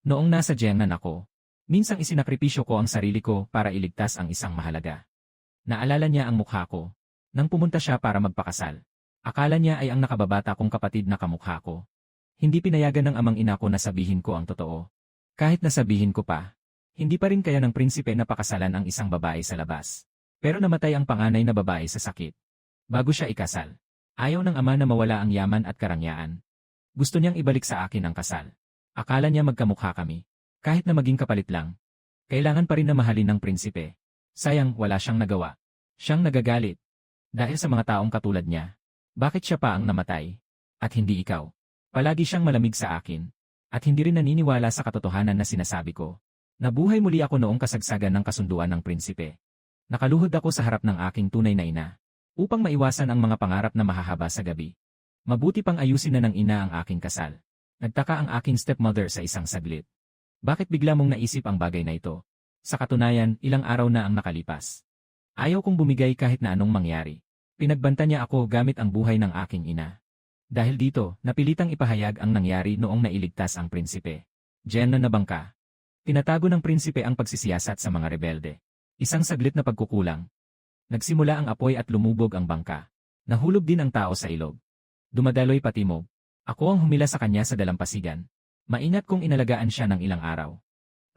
Noong nasa Jeongnam ako, minsang isinakripisyo ko ang sarili ko para iligtas ang isang mahalaga. Naalala niya ang mukha ko. Nang pumunta siya para magpakasal. Akala niya ay ang nakababata kong kapatid na kamukha ko. Hindi pinayagan ng amang-ina ko na sabihin ko ang totoo. Kahit nasabihin ko pa, hindi pa rin kaya ng prinsipe na pakasalan ang isang babae sa labas. Pero namatay ang panganay na babae sa sakit. Bago siya ikasal. Ayaw ng ama na mawala ang yaman at karangyaan. Gusto niyang ibalik sa akin ang kasal. Akala niya magkamukha kami. Kahit na maging kapalit lang. Kailangan pa rin na mahalin ng prinsipe. Sayang, wala siyang nagawa. Siyang nagagalit. Dahil sa mga taong katulad niya. Bakit siya pa ang namatay? At hindi ikaw. Palagi siyang malamig sa akin. At hindi rin naniniwala sa katotohanan na sinasabi ko. Nabuhay muli ako noong kasagsagan ng kasunduan ng prinsipe. Nakaluhod ako sa harap ng aking tunay na ina. Upang maiwasan ang mga pangarap na mahahaba sa gabi. Mabuti pang ayusin na ng ina ang aking kasal. Nagtaka ang aking stepmother sa isang saglit. Bakit bigla mong naisip ang bagay na ito? Sa katunayan, ilang araw na ang nakalipas. Ayaw kong bumigay kahit na anong mangyari. Pinagbanta niya ako gamit ang buhay ng aking ina. Dahil dito, napilitang ipahayag ang nangyari noong nailigtas ang prinsipe. Jeongnam na bangka. Tinatago ng prinsipe ang pagsisiyasat sa mga rebelde. Isang saglit na pagkukulang. Nagsimula ang apoy at lumubog ang bangka. Nahulog din ang tao sa ilog. Dumadaloy patimog. Ako ang humila sa kanya sa dalampasigan. Maingat kong inalagaan siya ng ilang araw.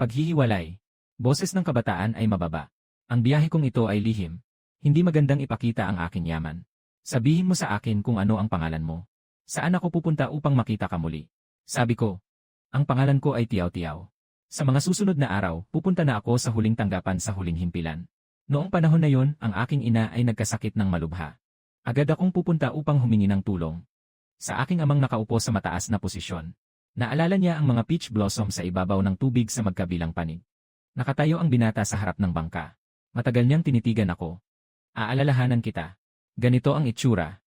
Paghihiwalay. Boses ng kabataan ay mababa. Ang biyahe kong ito ay lihim. Hindi magandang ipakita ang aking yaman. Sabihin mo sa akin kung ano ang pangalan mo. Saan ako pupunta upang makita ka muli? Sabi ko. Ang pangalan ko ay Tiao Tiao. Sa mga susunod na araw, pupunta na ako sa huling tanggapan sa huling himpilan. Noong panahon na yon, ang aking ina ay nagkasakit ng malubha. Agad akong pupunta upang humingi ng tulong. Sa aking amang nakaupo sa mataas na posisyon. Naalala niya ang mga peach blossom sa ibabaw ng tubig sa magkabilang panig. Nakatayo ang binata sa harap ng bangka. Matagal niyang tinitigan ako. Aalalahanan kita. Ganito ang itsura.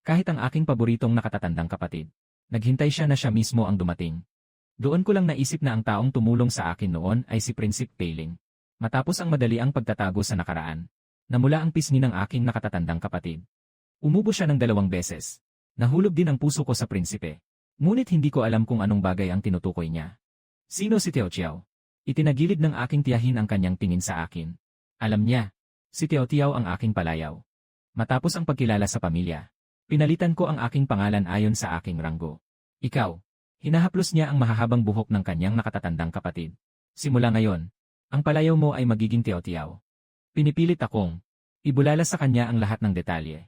Kahit ang aking paboritong nakatatandang kapatid. Naghintay siya na siya mismo ang dumating. Doon ko lang naisip na ang taong tumulong sa akin noon ay si Prinsipe Peiling. Matapos ang madali ang pagtatago sa nakaraan. Namula ang pisngi ng aking nakatatandang kapatid. Umubo siya ng 2 beses. Nahulog din ang puso ko sa prinsipe. Ngunit hindi ko alam kung anong bagay ang tinutukoy niya. Sino si Tiao Tiao? Itinagilid ng aking tiyahin ang kanyang tingin sa akin. Alam niya, si Tiao Tiao ang aking palayaw. Matapos ang pagkilala sa pamilya, pinalitan ko ang aking pangalan ayon sa aking ranggo. Ikaw, hinahaplos niya ang mahahabang buhok ng kanyang nakatatandang kapatid. Simula ngayon, ang palayaw mo ay magiging Tiao Tiao. Pinipilit akong ibulala sa kanya ang lahat ng detalye.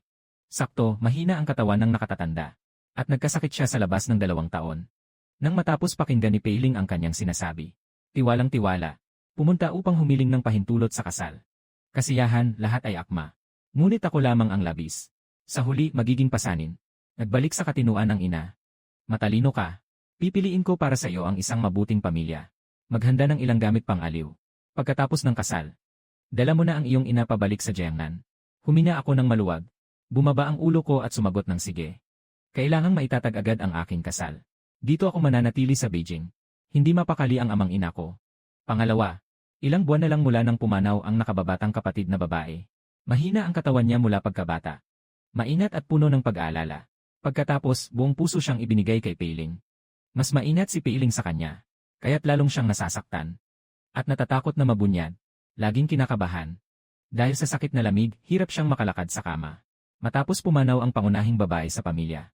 Sakto, mahina ang katawan ng nakatatanda. At nagkasakit siya sa labas ng 2 taon. Nang matapos pakinggan ni Peiling ang kanyang sinasabi. Tiwalang-tiwala. Pumunta upang humiling ng pahintulot sa kasal. Kasiyahan, lahat ay akma. Ngunit ako lamang ang labis. Sa huli, magiging pasanin. Nagbalik sa katinuan ang ina. Matalino ka. Pipiliin ko para sa iyo ang isang mabuting pamilya. Maghanda ng ilang gamit pang aliw. Pagkatapos ng kasal. Dala mo na ang iyong ina pabalik sa Jeongnam. Huminga ako ng maluwag. Bumaba ang ulo ko at sumagot ng sige. Kailangang maitatag agad ang aking kasal. Dito ako mananatili sa Beijing. Hindi mapakali ang amang ina ko. Pangalawa, ilang buwan na lang mula nang pumanaw ang nakababatang kapatid na babae. Mahina ang katawan niya mula pagkabata. Mainat at puno ng pag-aalala. Pagkatapos, buong puso siyang ibinigay kay Peiling. Mas mainat si Peiling sa kanya. Kaya't lalong siyang nasasaktan. At natatakot na mabunyad. Laging kinakabahan. Dahil sa sakit na lamig, hirap siyang makalakad sa kama. Matapos pumanaw ang pangunahing babae sa pamilya.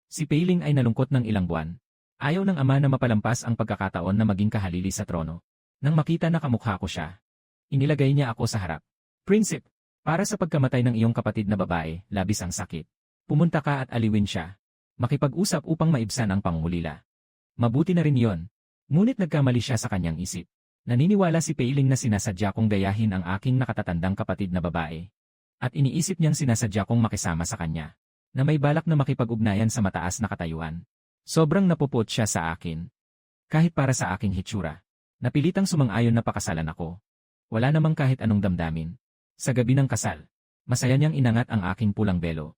Si Peiling ay nalungkot ng ilang buwan. Ayaw ng ama na mapalampas ang pagkakataon na maging kahalili sa trono. Nang makita na kamukha ko siya, inilagay niya ako sa harap. Prinsipe, para sa pagkamatay ng iyong kapatid na babae, labis ang sakit. Pumunta ka at aliwin siya. Makipag-usap upang maibsan ang pangungulila. Mabuti na rin yon. Ngunit nagkamali siya sa kanyang isip. Naniniwala si Peiling na sinasadya kong gayahin ang aking nakatatandang kapatid na babae. At iniisip niyang sinasadya kong makisama sa kanya, na may balak na makipag-ugnayan sa mataas na katayuan. Sobrang napupot siya sa akin. Kahit para sa aking hitsura. Napilitang sumang-ayon na pakasalan ako. Wala namang kahit anong damdamin. Sa gabi ng kasal, masaya niyang inangat ang aking pulang belo.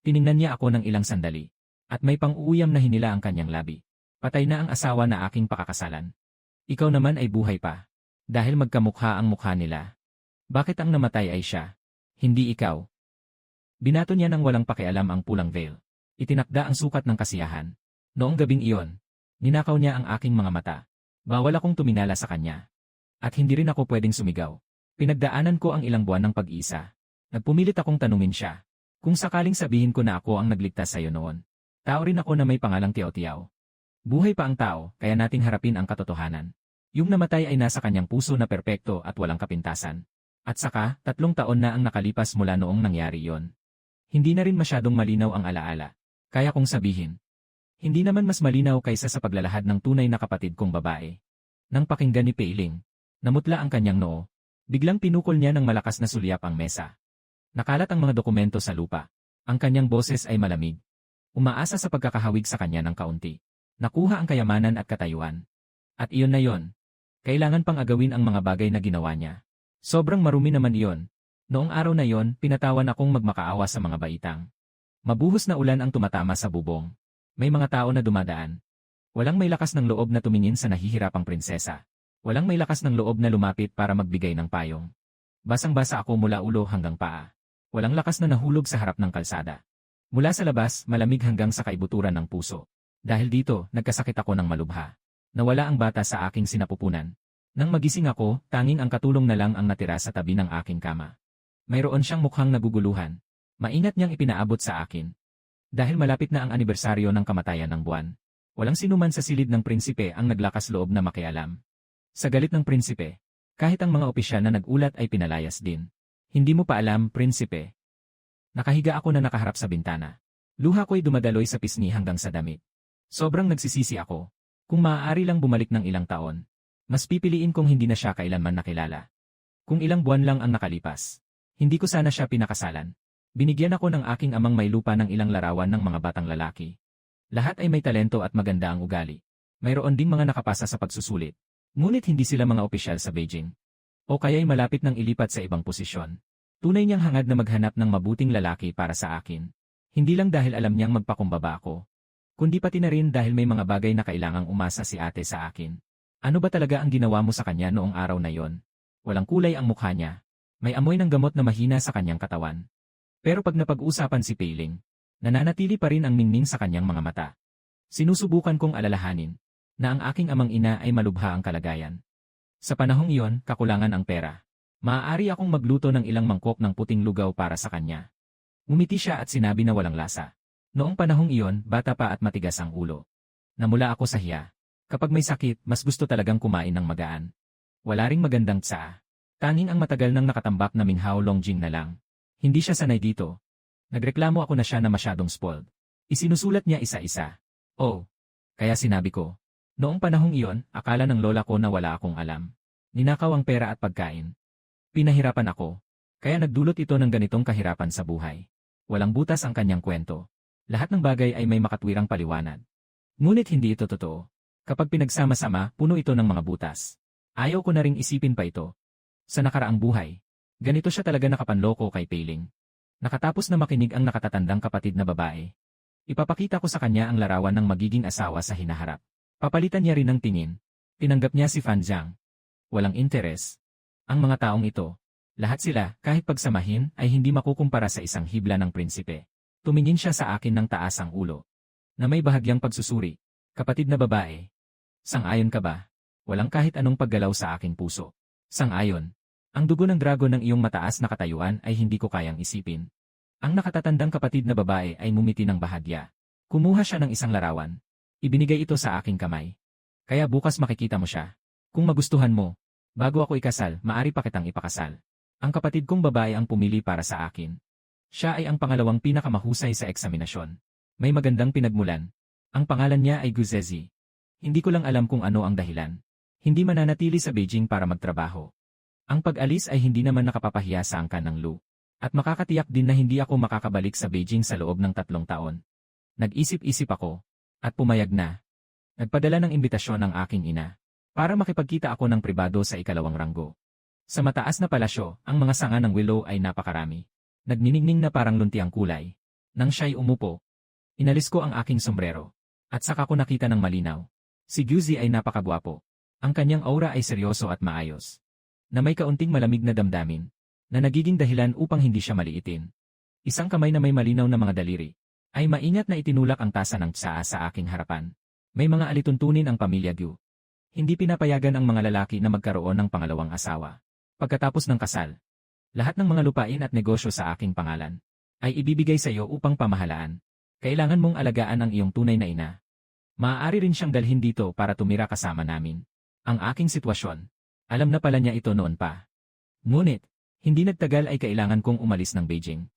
Tiningnan niya ako ng ilang sandali. At may pang-uuyam na hinila ang kanyang labi. Patay na ang asawa na aking pakakasalan. Ikaw naman ay buhay pa. Dahil magkamukha ang mukha nila. Bakit ang namatay ay siya? Hindi ikaw. Binato niya nang walang pakialam ang pulang veil. Itinakda ang sukat ng kasiyahan. Noong gabing iyon, ninakaw niya ang aking mga mata. Bawal akong tuminala sa kanya. At hindi rin ako pwedeng sumigaw. Pinagdaanan ko ang ilang buwan ng pag-iisa. Nagpumilit akong tanungin siya. Kung sakaling sabihin ko na ako ang nagligtas sa'yo noon. Tao rin ako na may pangalang Tiao-Tiao. Buhay pa ang tao, kaya nating harapin ang katotohanan. Yung namatay ay nasa kanyang puso na perpekto at walang kapintasan. At saka, 3 taon na ang nakalipas mula noong nangyari yon. Hindi na rin masyadong malinaw ang alaala. Kaya kong sabihin. Hindi naman mas malinaw kaysa sa paglalahad ng tunay na kapatid kong babae. Nang pakinggan ni Peiling, namutla ang kanyang noo. Biglang pinukol niya ng malakas na sulyap ang mesa. Nakalat ang mga dokumento sa lupa. Ang kanyang boses ay malamig. Umaasa sa pagkakahawig sa kanya ng kaunti. Nakuha ang kayamanan at katayuan. At iyon na yon. Kailangan pang agawin ang mga bagay na ginawa niya. Sobrang marumi naman iyon. Noong araw na yon, pinatawan akong magmakaawa sa mga baitang. Mabuhos na ulan ang tumatama sa bubong. May mga tao na dumadaan. Walang may lakas ng loob na tumingin sa nahihirapang prinsesa. Walang may lakas ng loob na lumapit para magbigay ng payong. Basang-basa ako mula ulo hanggang paa. Walang lakas na nahulog sa harap ng kalsada. Mula sa labas, malamig hanggang sa kaibuturan ng puso. Dahil dito, nagkasakit ako ng malubha. Nawala ang bata sa aking sinapupunan. Nang magising ako, tanging ang katulong na lang ang natira sa tabi ng aking kama. Mayroon siyang mukhang naguguluhan. Maingat niyang ipinaabot sa akin. Dahil malapit na ang anibersaryo ng kamatayan ng buwan. Walang sinuman sa silid ng prinsipe ang naglakas loob na makialam. Sa galit ng prinsipe, kahit ang mga opisyal na nag-ulat ay pinalayas din. Hindi mo pa alam, prinsipe. Nakahiga ako na nakaharap sa bintana. Luha ko'y dumadaloy sa pisngi hanggang sa damit. Sobrang nagsisisi ako. Kung maaari lang bumalik ng ilang taon, mas pipiliin kong hindi na siya kailanman nakilala. Kung ilang buwan lang ang nakalipas, hindi ko sana siya pinakasalan. Binigyan ako ng aking amang may lupa ng ilang larawan ng mga batang lalaki. Lahat ay may talento at maganda ang ugali. Mayroon ding mga nakapasa sa pagsusulit. Ngunit hindi sila mga opisyal sa Beijing. O kaya'y malapit ng ilipat sa ibang posisyon. Tunay niyang hangad na maghanap ng mabuting lalaki para sa akin. Hindi lang dahil alam niyang magpakumbaba ako. Kundi pati na rin dahil may mga bagay na kailangang umasa si ate sa akin. Ano ba talaga ang ginawa mo sa kanya noong araw na yon? Walang kulay ang mukha niya. May amoy ng gamot na mahina sa kanyang katawan. Pero pag napag-usapan si Peiling, nananatili pa rin ang ningning sa kanyang mga mata. Sinusubukan kong alalahanin na ang aking amang ina ay malubha ang kalagayan. Sa panahong iyon, kakulangan ang pera. Maaari akong magluto ng ilang mangkok ng puting lugaw para sa kanya. Ngumiti siya at sinabi na walang lasa. Noong panahong iyon, bata pa at matigas ang ulo. Namula ako sa hiya. Kapag may sakit, mas gusto talagang kumain ng magaan. Wala ring magandang tsaa. Tanging ang matagal nang nakatambak na Minhao Longjing na lang. Hindi siya sanay dito. Nagreklamo ako na siya na masyadong spoiled. Isinusulat niya isa-isa. Oh. Kaya sinabi ko. Noong panahong iyon, akala ng lola ko na wala akong alam. Ninakaw ang pera at pagkain. Pinahirapan ako. Kaya nagdulot ito ng ganitong kahirapan sa buhay. Walang butas ang kanyang kwento. Lahat ng bagay ay may makatwirang paliwanag. Ngunit hindi ito totoo. Kapag pinagsama-sama, puno ito ng mga butas. Ayaw ko na ring isipin pa ito. Sa nakaraang buhay, ganito siya talaga nakapanloko kay Peiling. Nakatapos na makinig ang nakatatandang kapatid na babae. Ipapakita ko sa kanya ang larawan ng magiging asawa sa hinaharap. Papalitan niya rin ng tingin. Tinanggap niya si Fan Jiang. Walang interes. Ang mga taong ito, lahat sila, kahit pagsamahin, ay hindi makukumpara sa isang hibla ng prinsipe. Tumingin siya sa akin ng taas ang ulo. Na may bahagyang pagsusuri. Kapatid na babae. Sang-ayon ka ba? Walang kahit anong paggalaw sa aking puso. Sang-ayon. Ang dugo ng dragon ng iyong mataas na katayuan ay hindi ko kayang isipin. Ang nakatatandang kapatid na babae ay ngumiti ng bahagya. Kumuha siya ng isang larawan. Ibinigay ito sa aking kamay. Kaya bukas makikita mo siya. Kung magustuhan mo, bago ako ikasal, maari pa kitang ipakasal. Ang kapatid kong babae ang pumili para sa akin. Siya ay ang pangalawang pinakamahusay sa eksaminasyon. May magandang pinagmulan. Ang pangalan niya ay Guzezi. Hindi ko lang alam kung ano ang dahilan. Hindi mananatili sa Beijing para magtrabaho. Ang pag-alis ay hindi naman nakapapahiya sa angkan ng Lu. At makakatiyak din na hindi ako makakabalik sa Beijing sa loob ng 3 taon. Nag-isip-isip ako. At pumayag na. Nagpadala ng imbitasyon ang aking ina. Para makipagkita ako ng pribado sa ikalawang ranggo. Sa mataas na palasyo, ang mga sanga ng willow ay napakarami. Nagniningning na parang lunti ang kulay. Nang siya'y umupo, inalis ko ang aking sombrero. At saka ko nakita ng malinaw. Si Guzi ay napakagwapo. Ang kanyang aura ay seryoso at maayos. Na may kaunting malamig na damdamin, na nagiging dahilan upang hindi siya maliitin. Isang kamay na may malinaw na mga daliri, ay maingat na itinulak ang tasa ng tsaa sa aking harapan. May mga alituntunin ang pamilya Gu. Hindi pinapayagan ang mga lalaki na magkaroon ng pangalawang asawa. Pagkatapos ng kasal, lahat ng mga lupain at negosyo sa aking pangalan ay ibibigay sa iyo upang pamahalaan. Kailangan mong alagaan ang iyong tunay na ina. Maaari rin siyang dalhin dito para tumira kasama namin. Ang aking sitwasyon, alam na pala niya ito noon pa. Ngunit, hindi nagtagal ay kailangan kong umalis ng Beijing.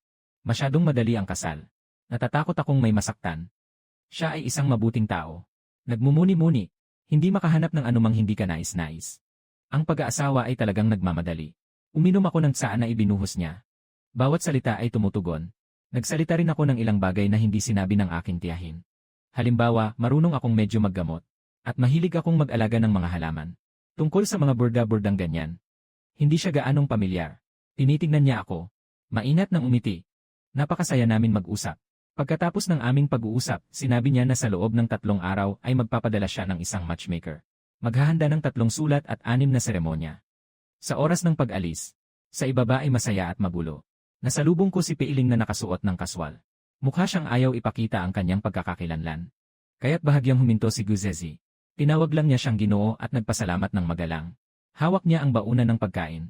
Masyadong madali ang kasal. Natatakot akong may masaktan. Siya ay isang mabuting tao. Nagmumuni-muni, hindi makahanap ng anumang hindi ka nais-nais. Ang pag-aasawa ay talagang nagmamadali. Uminom ako ng tsaa na ibinuhos niya. Bawat salita ay tumutugon. Nagsalita rin ako ng ilang bagay na hindi sinabi ng aking tiyahin. Halimbawa, marunong akong medyo maggamot. At mahilig akong mag-alaga ng mga halaman. Tungkol sa mga burda-burdang ganyan. Hindi siya gaanong pamilyar. Tinitignan niya ako. Mainat ng umiti. Napakasaya namin mag-usap. Pagkatapos ng aming pag-uusap, sinabi niya na sa loob ng 3 araw ay magpapadala siya ng isang matchmaker. Maghahanda ng 3 sulat at 6 na seremonya. Sa oras ng pag-alis, sa ibaba ay masaya at magulo. Nasalubong ko si Peiling na nakasuot ng kaswal. Mukha siyang ayaw ipakita ang kanyang pagkakakilanlan. Kaya't bahagyang huminto si Guzezi. Tinawag lang niya siyang Ginoo at nagpasalamat ng magalang. Hawak niya ang baunan ng pagkain.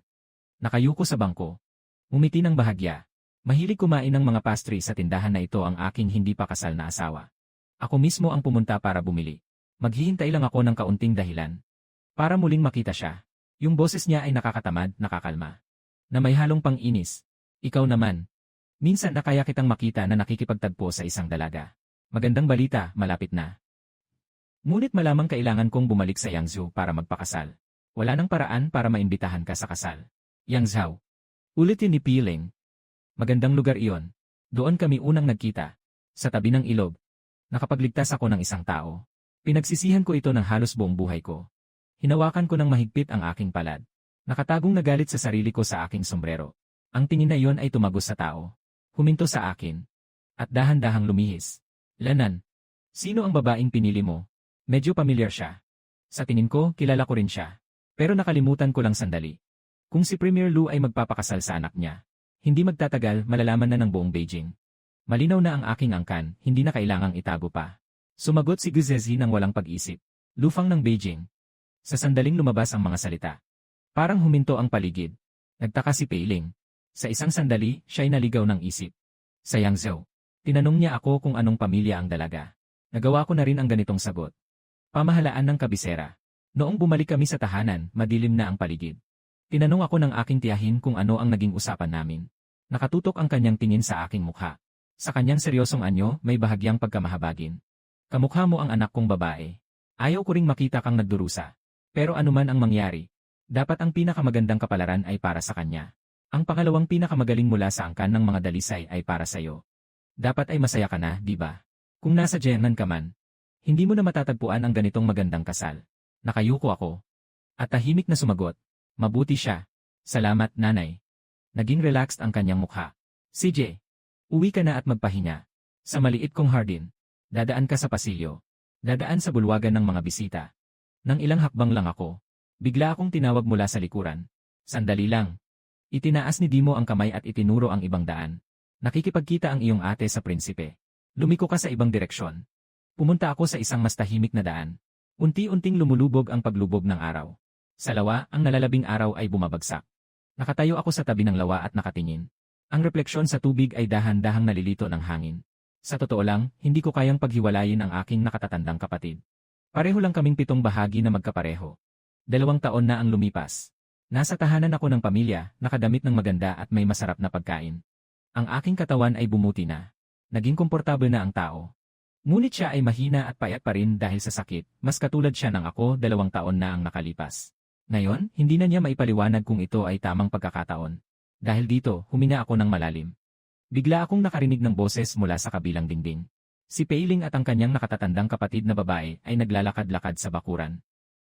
Nakayuko sa bangko. Umiti ng bahagya. Mahilig kumain ng mga pastry sa tindahan na ito ang aking hindi pa kasal na asawa. Ako mismo ang pumunta para bumili. Maghihintay lang ako ng kaunting dahilan. Para muling makita siya. Yung boses niya ay nakakatamad, nakakalma. Na may halong pang-inis. Ikaw naman. Minsan na kaya kitang makita na nakikipagtagpo sa isang dalaga. Magandang balita, malapit na. Ngunit malamang kailangan kong bumalik sa Yangzhou para magpakasal. Wala nang paraan para maimbitahan ka sa kasal. Yangzhou. Ulitin ni Piling. Magandang lugar iyon. Doon kami unang nagkita. Sa tabi ng ilog. Nakapagligtas ako ng isang tao. Pinagsisihan ko ito ng halos buong buhay ko. Hinawakan ko ng mahigpit ang aking palad. Nakatagong nagalit sa sarili ko sa aking sombrero. Ang tingin na iyon ay tumagos sa tao. Huminto sa akin. At dahan-dahang lumihis. Lanan. Sino ang babaeng pinili mo? Medyo pamilyar siya. Sa tingin ko, kilala ko rin siya. Pero nakalimutan ko lang sandali. Kung si Premier Lu ay magpapakasal sa anak niya, hindi magtatagal malalaman na ng buong Beijing. Malinaw na ang aking angkan, hindi na kailangang itago pa. Sumagot si Guzezi nang walang pag-isip. Lufang ng Beijing. Sa sandaling lumabas ang mga salita. Parang huminto ang paligid. Nagtaka si Peiling. Sa isang sandali, siya'y naligaw ng isip. Sa Yangzhou. Tinanong niya ako kung anong pamilya ang dalaga. Nagawa ko na rin ang ganitong sagot. Pamahalaan ng kabisera. Noong bumalik kami sa tahanan, madilim na ang paligid. Tinanong ako ng aking tiyahin kung ano ang naging usapan namin. Nakatutok ang kanyang tingin sa aking mukha. Sa kanyang seryosong anyo, may bahagyang pagkamahabagin. Kamukha mo ang anak kong babae. Ayaw ko ring makita kang nagdurusa. Pero anuman ang mangyari, dapat ang pinakamagandang kapalaran ay para sa kanya. Ang pangalawang pinakamagaling mula sa angkan ng mga dalisay ay para sa iyo. Dapat ay masaya ka na, di ba? Kung nasa Jiangnan ka man, hindi mo na matatagpuan ang ganitong magandang kasal. Nakayuko ako. At tahimik na sumagot. Mabuti siya. Salamat, nanay. Naging relaxed ang kanyang mukha. CJ, uwi ka na at magpahinga. Sa maliit kong hardin, dadaan ka sa pasilyo. Dadaan sa bulwagan ng mga bisita. Nang ilang hakbang lang ako, bigla akong tinawag mula sa likuran. Sandali lang. Itinaas ni Dimo ang kamay at itinuro ang ibang daan. Nakikipagkita ang iyong ate sa prinsipe. Lumiko ka sa ibang direksyon. Pumunta ako sa isang mas tahimik na daan. Unti-unting lumulubog ang paglubog ng araw. Sa lawa, ang nalalabing araw ay bumabagsak. Nakatayo ako sa tabi ng lawa at nakatingin. Ang refleksyon sa tubig ay dahan-dahang nalilito ng hangin. Sa totoo lang, hindi ko kayang paghiwalayin ang aking nakatatandang kapatid. Pareho lang kaming 7 bahagi na magkapareho. 2 taon na ang lumipas. Nasa tahanan ako ng pamilya, nakadamit ng maganda at may masarap na pagkain. Ang aking katawan ay bumuti na. Naging komportable na ang tao. Ngunit siya ay mahina at payat pa rin dahil sa sakit, mas katulad siya ng ako 2 taon na ang nakalipas. Ngayon, hindi na niya maipaliwanag kung ito ay tamang pagkakataon. Dahil dito, humina ako ng malalim. Bigla akong nakarinig ng boses mula sa kabilang dingding. Si Peiling at ang kanyang nakatatandang kapatid na babae ay naglalakad-lakad sa bakuran.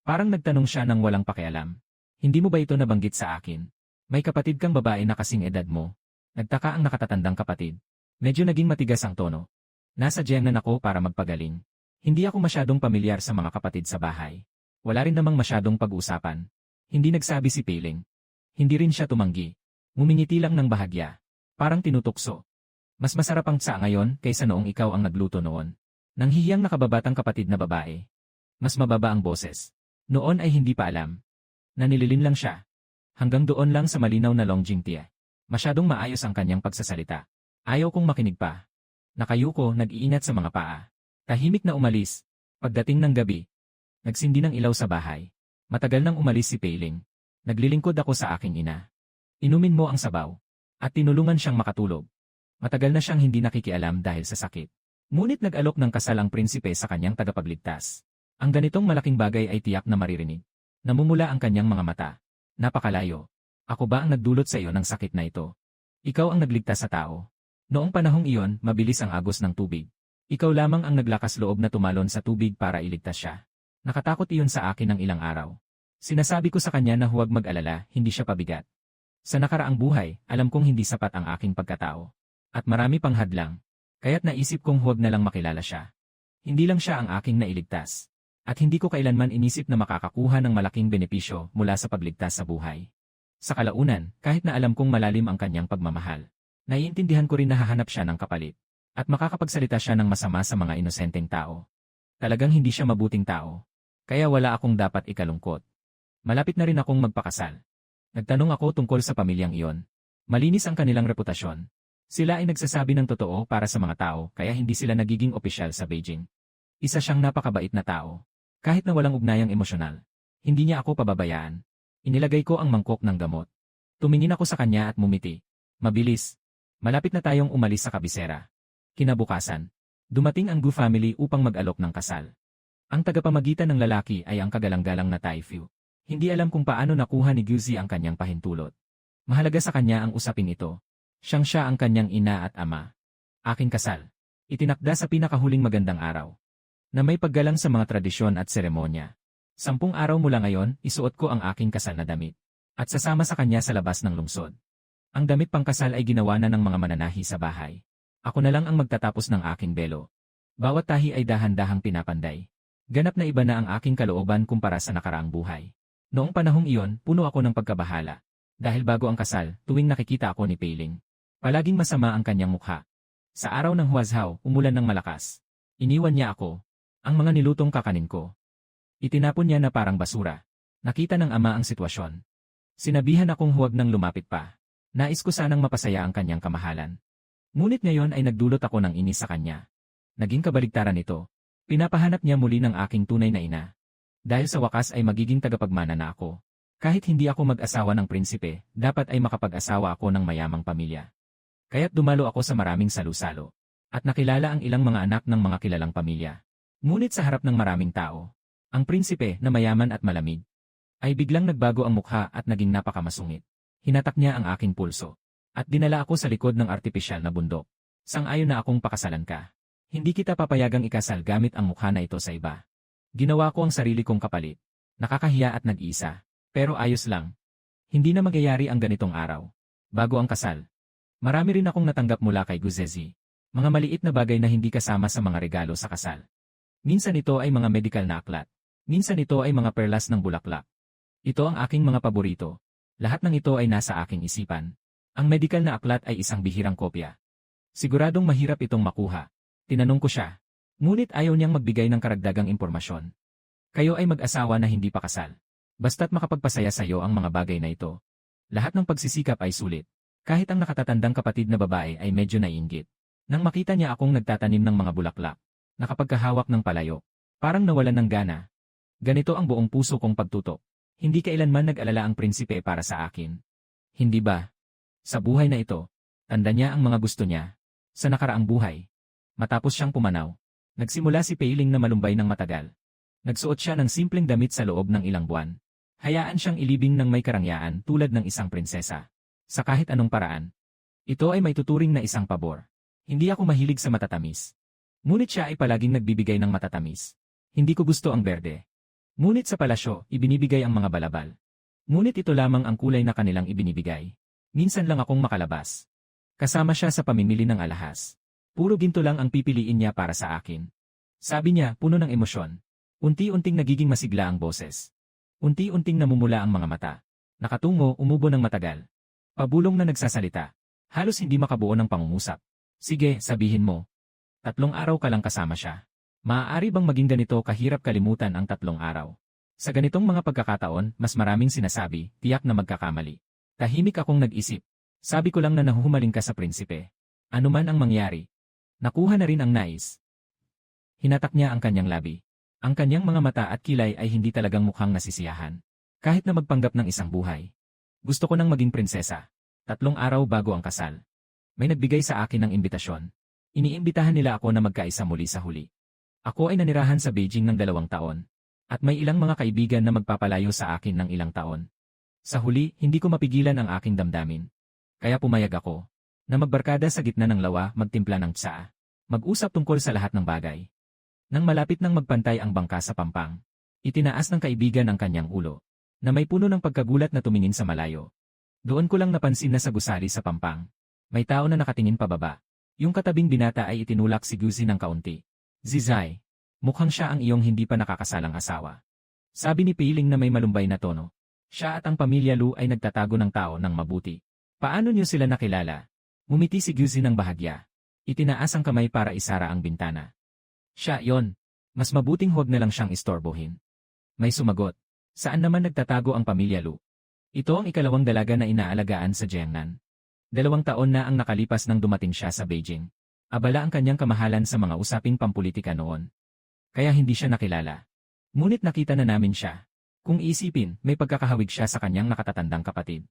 Parang nagtanong siya ng walang pakialam. Hindi mo ba ito nabanggit sa akin? May kapatid kang babae na kasing edad mo. Nagtaka ang nakatatandang kapatid. Medyo naging matigas ang tono. Nasa Jiangnan ako para magpagaling. Hindi ako masyadong pamilyar sa mga kapatid sa bahay. Wala rin namang masyadong pag-usapan. Hindi nagsabi si Peiling. Hindi rin siya tumanggi. Ngumingiti lang ng bahagya. Parang tinutukso. Mas masarap ang tsa ngayon kaysa noong ikaw ang nagluto noon. Nanghihiyang nakababatang kapatid na babae. Mas mababa ang boses. Noon ay hindi pa alam. Nanililin lang siya. Hanggang doon lang sa malinaw na Longjingtie. Masyadong maayos ang kanyang pagsasalita. Ayaw kong makinig pa. Nakayuko, nag-iingat sa mga paa. Tahimik na umalis. Pagdating ng gabi, nagsindi ng ilaw sa bahay. Matagal nang umalis si Peiling. Naglilingkod ako sa aking ina. Inumin mo ang sabaw. At tinulungan siyang makatulog. Matagal na siyang hindi nakikialam dahil sa sakit. Ngunit nag-alok ng kasal ang prinsipe sa kanyang tagapagligtas. Ang ganitong malaking bagay ay tiyak na maririnig. Namumula ang kanyang mga mata. Napakalayo. Ako ba ang nagdulot sa iyo ng sakit na ito? Ikaw ang nagligtas sa tao. Noong panahong iyon, mabilis ang agos ng tubig. Ikaw lamang ang naglakas loob na tumalon sa tubig para iligtas siya. Nakatakot iyon sa akin ng ilang araw. Sinasabi ko sa kanya na huwag mag-alala, hindi siya pabigat. Sa nakaraang buhay, alam kong hindi sapat ang aking pagkatao. At marami pang hadlang. Kaya't naisip kong huwag na lang makilala siya. Hindi lang siya ang aking nailigtas. At hindi ko kailanman inisip na makakakuha ng malaking benepisyo mula sa pagligtas sa buhay. Sa kalaunan, kahit na alam kong malalim ang kanyang pagmamahal, naiintindihan ko rin na hahanap siya ng kapalit. At makakapagsalita siya ng masama sa mga inosenteng tao. Talagang hindi siya mabuting tao. Kaya wala akong dapat ikalungkot. Malapit na rin akong magpakasal. Nagtanong ako tungkol sa pamilyang iyon. Malinis ang kanilang reputasyon. Sila ay nagsasabi ng totoo para sa mga tao kaya hindi sila nagiging opisyal sa Beijing. Isa siyang napakabait na tao. Kahit na walang ugnayang emosyonal. Hindi niya ako pababayaan. Inilagay ko ang mangkok ng gamot. Tumingin ako sa kanya at mumiti. Mabilis. Malapit na tayong umalis sa kabisera. Kinabukasan, dumating ang Gu family upang mag-alok ng kasal. Ang tagapamagitan ng lalaki ay ang kagalang-galang na Taifu. Hindi alam kung paano nakuha ni Guzi ang kanyang pahintulot. Mahalaga sa kanya ang usaping ito. Siya ang kanyang ina at ama. Aking kasal. Itinakda sa pinakahuling magandang araw. Na may paggalang sa mga tradisyon at seremonya. 10 araw mula ngayon, isuot ko ang aking kasal na damit. At sasama sa kanya sa labas ng lungsod. Ang damit pangkasal ay ginawa na ng mga mananahi sa bahay. Ako na lang ang magtatapos ng aking belo. Bawat tahi ay dahan-dahang pinapanday. Ganap na iba na ang aking kalooban kumpara sa nakaraang buhay. Noong panahong iyon, puno ako ng pagkabahala. Dahil bago ang kasal, tuwing nakikita ako ni Peiling, palaging masama ang kanyang mukha. Sa araw ng huwazhaw, umulan ng malakas. Iniwan niya ako. Ang mga nilutong kakanin ko. Itinapon niya na parang basura. Nakita ng ama ang sitwasyon. Sinabihan akong huwag nang lumapit pa. Nais ko sanang mapasaya ang kanyang kamahalan. Ngunit ngayon ay nagdulot ako ng inis sa kanya. Naging kabaligtaran ito. Pinapahanap niya muli ng aking tunay na ina. Dahil sa wakas ay magiging tagapagmana na ako. Kahit hindi ako mag-asawa ng prinsipe, dapat ay makapag-asawa ako ng mayamang pamilya. Kaya't dumalo ako sa maraming salu-salo. At nakilala ang ilang mga anak ng mga kilalang pamilya. Ngunit sa harap ng maraming tao, ang prinsipe na mayaman at malamig, ay biglang nagbago ang mukha at naging napakamasungit. Hinatak niya ang aking pulso. At dinala ako sa likod ng artipisyal na bundok. Sang-ayon na akong pakasalan ka. Hindi kita papayagang ikasal gamit ang mukha na ito sa iba. Ginawa ko ang sarili kong kapalit. Nakakahiya at nag-iisa. Pero ayos lang. Hindi na magyayari ang ganitong araw. Bago ang kasal. Marami rin akong natanggap mula kay Guzezi. Mga maliit na bagay na hindi kasama sa mga regalo sa kasal. Minsan ito ay mga medical na aklat. Minsan ito ay mga perlas ng bulaklak. Ito ang aking mga paborito. Lahat ng ito ay nasa aking isipan. Ang medical na aklat ay isang bihirang kopya. Siguradong mahirap itong makuha. Tinanong ko siya. Ngunit ayaw niyang magbigay ng karagdagang impormasyon. Kayo ay mag-asawa na hindi pa kasal. Basta't makapagpasaya sa iyo ang mga bagay na ito. Lahat ng pagsisikap ay sulit. Kahit ang nakatatandang kapatid na babae ay medyo naiinggit. Nang makita niya akong nagtatanim ng mga bulaklak, nakapagkahawak ng palayo, parang nawalan ng gana. Ganito ang buong puso kong pagtutok. Hindi kailanman nag-alala ang prinsipe para sa akin. Hindi ba? Sa buhay na ito, tanda niya ang mga gusto niya. Sa nakaraang buhay. Matapos siyang pumanaw, nagsimula si Peiling na malumbay ng matagal. Nagsuot siya ng simpleng damit sa loob ng ilang buwan. Hayaan siyang ilibing ng may karangyaan tulad ng isang prinsesa. Sa kahit anong paraan. Ito ay may tuturing na isang pabor. Hindi ako mahilig sa matatamis. Ngunit siya ay palaging nagbibigay ng matatamis. Hindi ko gusto ang berde. Ngunit sa palasyo, ibinibigay ang mga balabal. Ngunit ito lamang ang kulay na kanilang ibinibigay. Minsan lang akong makalabas. Kasama siya sa pamimili ng alahas. Puro ginto lang ang pipiliin niya para sa akin. Sabi niya, puno ng emosyon. Unti-unting nagiging masigla ang boses. Unti-unting namumula ang mga mata. Nakatungo, umubo ng matagal. Pabulong na nagsasalita. Halos hindi makabuo ng pangungusap. Sige, sabihin mo. 3 araw ka lang kasama siya. Maaari bang maging ganito kahirap kalimutan ang 3 araw? Sa ganitong mga pagkakataon, mas maraming sinasabi, tiyak na magkakamali. Tahimik akong nag-isip. Sabi ko lang na nahuhumaling ka sa prinsipe. Ano man ang mangyari. Nakuha na rin ang nais. Hinatak niya ang kanyang labi. Ang kanyang mga mata at kilay ay hindi talagang mukhang nasisiyahan. Kahit na magpanggap ng isang buhay. Gusto ko nang maging prinsesa. 3 araw bago ang kasal. May nagbigay sa akin ng imbitasyon. Iniimbitahan nila ako na magkaisa muli sa huli. Ako ay nanirahan sa Beijing ng 2 taon. At may ilang mga kaibigan na magpapalayo sa akin ng ilang taon. Sa huli, hindi ko mapigilan ang aking damdamin. Kaya pumayag ako. Na magbarkada sa gitna ng lawa, magtimpla ng tsaa. Mag-usap tungkol sa lahat ng bagay. Nang malapit nang magpantay ang bangka sa pampang, itinaas ng kaibigan ang kanyang ulo. Na may puno ng pagkagulat na tumingin sa malayo. Doon ko lang napansin na sa gusali sa pampang. May tao na nakatingin pababa. Yung katabing binata ay itinulak si Guzi ng kaunti. Zizai. Mukhang siya ang iyong hindi pa nakakasalang asawa. Sabi ni Peiling na may malumbay na tono. Siya at ang pamilya Lu ay nagtatago ng tao ng mabuti. Paano niyo sila nakilala? Ngumiti si Guzi ng bahagya. Itinaas ang kamay para isara ang bintana. Siya yon. Mas mabuting huwag na lang siyang istorbohin. May sumagot. Saan naman nagtatago ang pamilya Lu? Ito ang ikalawang dalaga na inaalagaan sa Jiangnan. 2 taon na ang nakalipas nang dumating siya sa Beijing. Abala ang kanyang kamahalan sa mga usaping pampulitika noon. Kaya hindi siya nakilala. Ngunit nakita na namin siya. Kung isipin, may pagkakahawig siya sa kanyang nakatatandang kapatid.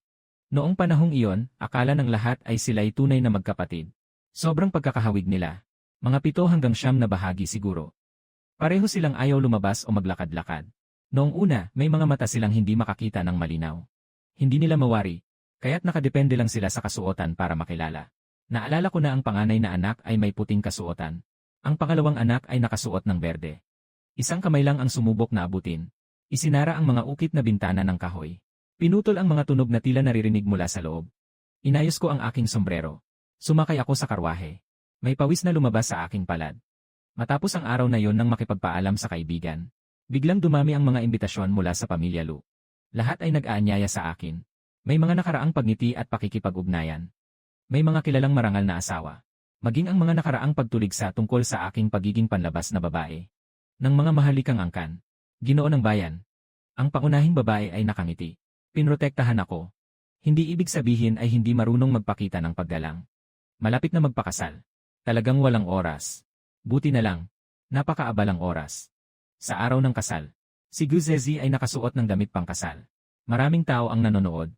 Noong panahong iyon, akala ng lahat ay sila'y tunay na magkapatid. Sobrang pagkakahawig nila. Mga 7 hanggang 9 na bahagi siguro. Pareho silang ayaw lumabas o maglakad-lakad. Noong una, may mga mata silang hindi makakita ng malinaw. Hindi nila mawari, kaya't nakadepende lang sila sa kasuotan para makilala. Naalala ko na ang panganay na anak ay may puting kasuotan. Ang pangalawang anak ay nakasuot ng berde. Isang kamay lang ang sumubok na abutin. Isinara ang mga ukit na bintana ng kahoy. Pinutol ang mga tunog na tila naririnig mula sa loob. Inayos ko ang aking sombrero. Sumakay ako sa karwahe. May pawis na lumabas sa aking palad. Matapos ang araw na yon nang makipagpaalam sa kaibigan, biglang dumami ang mga imbitasyon mula sa pamilya Lu. Lahat ay nag-aanyaya sa akin. May mga nakaraang pagngiti at pakikipag-ugnayan. May mga kilalang marangal na asawa. Maging ang mga nakaraang pagtuligsa tungkol sa aking pagiging panlabas na babae. Ng mga mahalikang angkan. Ginoo ng bayan. Ang pangunahing babae ay nakangiti. Pinrotektahan ako. Hindi ibig sabihin ay hindi marunong magpakita ng paggalang. Malapit na magpakasal. Talagang walang oras. Buti na lang. Napakaabalang oras. Sa araw ng kasal, si Guzezi ay nakasuot ng damit pangkasal. Maraming tao ang nanonood.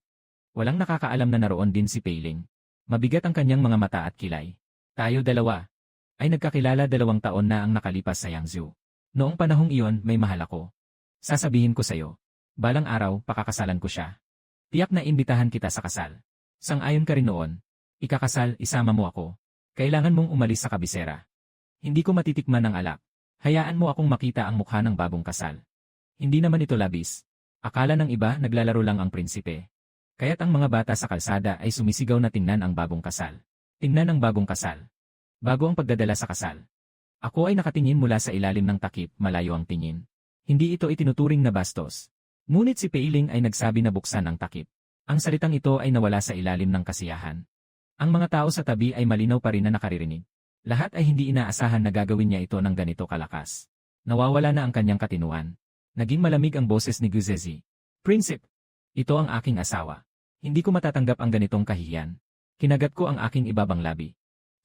Walang nakakaalam na naroon din si Peiling. Mabigat ang kanyang mga mata at kilay. Tayo dalawa ay nagkakilala 2 taon na ang nakalipas sa Yangzhou. Noong panahong iyon may mahal ako. Sasabihin ko sa'yo, balang araw pakakasalan ko siya. Tiyak na imbitahan kita sa kasal. Sang-ayon ka rin noon. Ikakasal, isama mo ako. Kailangan mong umalis sa kabisera. Hindi ko matitikman ng alak. Hayaan mo akong makita ang mukha ng bagong kasal. Hindi naman ito labis. Akala ng iba naglalaro lang ang prinsipe. Kaya't ang mga bata sa kalsada ay sumisigaw na tingnan ang bagong kasal. Tingnan ang bagong kasal. Bago ang pagdadala sa kasal. Ako ay nakatingin mula sa ilalim ng takip, malayo ang tingin. Hindi ito itinuturing na bastos. Ngunit si Peiling ay nagsabi na buksan ang takip. Ang salitang ito ay nawala sa ilalim ng kasiyahan. Ang mga tao sa tabi ay malinaw pa rin na nakaririnig. Lahat ay hindi inaasahan na gagawin niya ito ng ganito kalakas. Nawawala na ang kanyang katinuan. Naging malamig ang boses ni Guzezi. Prinsip, ito ang aking asawa. Hindi ko matatanggap ang ganitong kahihiyan. Kinagat ko ang aking ibabang labi.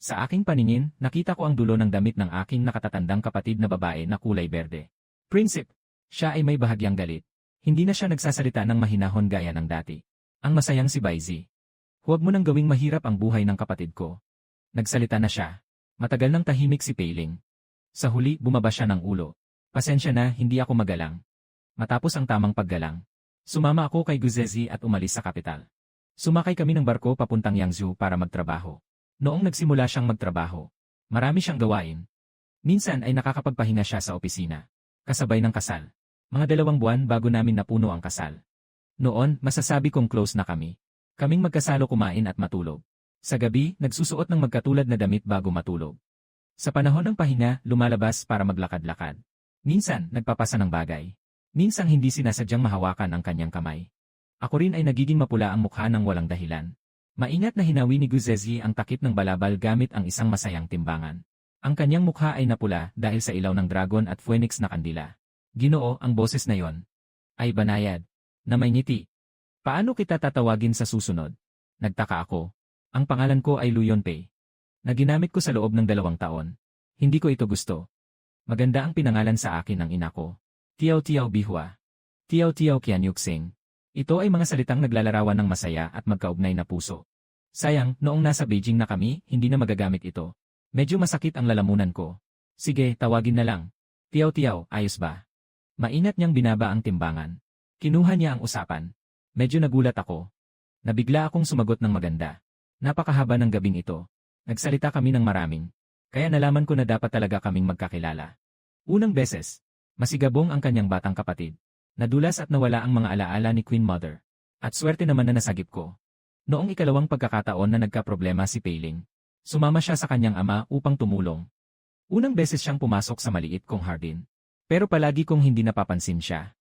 Sa aking paningin, nakita ko ang dulo ng damit ng aking nakatatandang kapatid na babae na kulay berde. Prinsip, siya ay may bahagyang galit. Hindi na siya nagsasalita ng mahinahon gaya ng dati. Ang masayang si Baizi. Huwag mo nang gawing mahirap ang buhay ng kapatid ko. Nagsalita na siya. Matagal nang tahimik si Peiling. Sa huli, bumaba siya ng ulo. Pasensya na, hindi ako magalang. Matapos ang tamang paggalang, sumama ako kay Guzezi at umalis sa kapital. Sumakay kami ng barko papuntang Yangzhou para magtrabaho. Noong nagsimula siyang magtrabaho, marami siyang gawain. Minsan ay nakakapagpahinga siya sa opisina. Kasabay ng kasal. Mga 2 buwan bago namin napuno ang kasal. Noon, masasabi kong close na kami. Kaming magkasalo kumain at matulog. Sa gabi, nagsusuot ng magkatulad na damit bago matulog. Sa panahon ng pahinga, lumalabas para maglakad-lakad. Minsan, nagpapasa ng bagay. Minsang hindi sinasadyang mahawakan ang kanyang kamay. Ako rin ay nagiging mapula ang mukha ng walang dahilan. Maingat na hinawi ni Guzezi ang takip ng balabal gamit ang isang masayang timbangan. Ang kanyang mukha ay napula dahil sa ilaw ng dragon at phoenix na kandila. Ginoo, ang boses na yon. Ay banayad. Na may ngiti. Paano kita tatawagin sa susunod? Nagtaka ako. Ang pangalan ko ay Luyon Pei. Na ginamit ko sa loob ng 2 taon. Hindi ko ito gusto. Maganda ang pinangalan sa akin ng ina ko. Tiao Tiao Bihua. Tiao Tiao Kian Yuxing. Ito ay mga salitang naglalarawan ng masaya at magkaugnay na puso. Sayang, noong nasa Beijing na kami, hindi na magagamit ito. Medyo masakit ang lalamunan ko. Sige, tawagin na lang. Tiao Tiao, ayos ba? Mainat niyang binaba ang timbangan. Kinuha niya ang usapan. Medyo nagulat ako. Nabigla akong sumagot ng maganda. Napakahaba ng gabing ito. Nagsalita kami ng maraming. Kaya nalaman ko na dapat talaga kaming magkakilala. Unang beses, masigabong ang kanyang batang kapatid. Nadulas at nawala ang mga alaala ni Queen Mother. At swerte naman na nasagip ko. Noong ikalawang pagkakataon na nagkaproblema si Peiling, sumama siya sa kanyang ama upang tumulong. Unang beses siyang pumasok sa maliit kong hardin. Pero palagi kong hindi napapansin siya.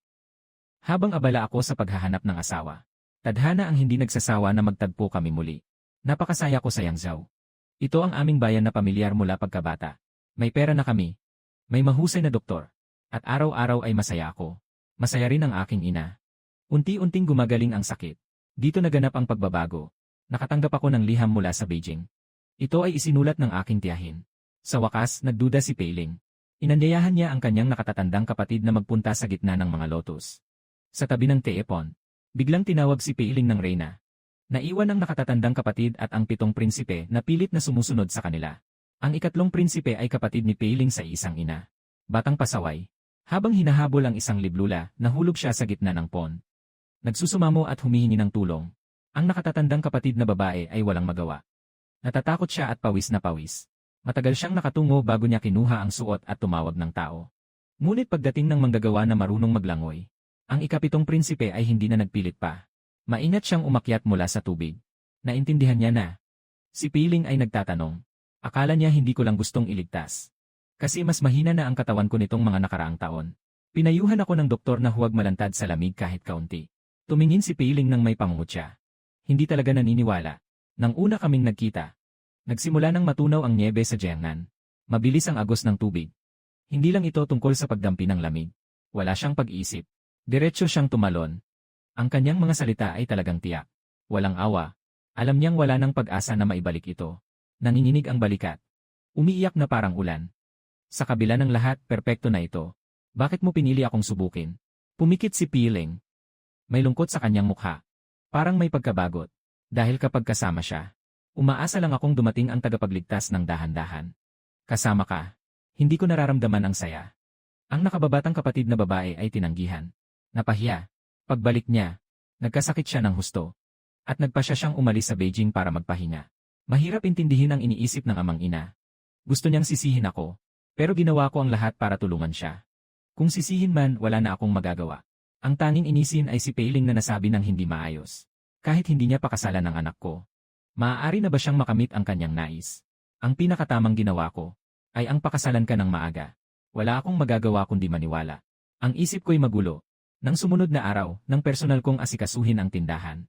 Habang abala ako sa paghahanap ng asawa, tadhana ang hindi nagsasawa na magtagpo kami muli. Napakasaya ko sa Yangzhou. Ito ang aming bayan na pamilyar mula pagkabata. May pera na kami. May mahusay na doktor. At araw-araw ay masaya ako. Masaya rin ang aking ina. Unti-unting gumagaling ang sakit. Dito naganap ang pagbabago. Nakatanggap ako ng liham mula sa Beijing. Ito ay isinulat ng aking tiyahin. Sa wakas, nagduda si Peiling. Inanyayahan niya ang kanyang nakatatandang kapatid na magpunta sa gitna ng mga lotus. Sa tabi ng teepon, biglang tinawag si Peiling ng reyna. Naiwan ang nakatatandang kapatid at ang 7 prinsipe na pilit na sumusunod sa kanila. Ang ikatlong prinsipe ay kapatid ni Peiling sa isang ina. Batang pasaway. Habang hinahabol ang isang liblula, nahulog siya sa gitna ng pond. Nagsusumamo at humihingi ng tulong. Ang nakatatandang kapatid na babae ay walang magawa. Natatakot siya at pawis na pawis. Matagal siyang nakatungo bago niya kinuha ang suot at tumawag ng tao. Ngunit pagdating ng manggagawa na marunong maglangoy, ang ika-7 prinsipe ay hindi na nagpilit pa. Maingat siyang umakyat mula sa tubig. Naintindihan niya na. Si Peiling ay nagtatanong. Akala niya hindi ko lang gustong iligtas. Kasi mas mahina na ang katawan ko nitong mga nakaraang taon. Pinayuhan ako ng doktor na huwag malantad sa lamig kahit kaunti. Tumingin si Peiling ng may pangungutya. Hindi talaga naniniwala. Nang una kaming nagkita, nagsimula nang matunaw ang niebe sa Jiangnan. Mabilis ang agos ng tubig. Hindi lang ito tungkol sa pagdampi ng lamig. Wala siyang pag-iisip. Diretso siyang tumalon. Ang kanyang mga salita ay talagang tiyak. Walang awa. Alam niyang wala nang pag-asa na maibalik ito. Nanginginig ang balikat. Umiiyak na parang ulan. Sa kabila ng lahat, perpekto na ito. Bakit mo pinili akong subukin? Pumikit si Peiling. May lungkot sa kanyang mukha. Parang may pagkabagot. Dahil kapag kasama siya, umaasa lang akong dumating ang tagapagligtas ng dahan-dahan. Kasama ka. Hindi ko nararamdaman ang saya. Ang nakababatang kapatid na babae ay tinanggihan. Napahiya. Pagbalik niya, nagkasakit siya ng husto. At nagpasya siyang umalis sa Beijing para magpahinga. Mahirap intindihin ang iniisip ng amang ina. Gusto niyang sisihin ako. Pero ginawa ko ang lahat para tulungan siya. Kung sisihin man, wala na akong magagawa. Ang tanging inisin ay si Peiling na nasabi ng hindi maayos. Kahit hindi niya pakasalan ng anak ko. Maaari na ba siyang makamit ang kanyang nais? Ang pinakatamang ginawa ko ay ang pakasalan ka ng maaga. Wala akong magagawa kundi maniwala. Ang isip ko'y magulo. Nang sumunod na araw, nang personal kong asikasuhin ang tindahan.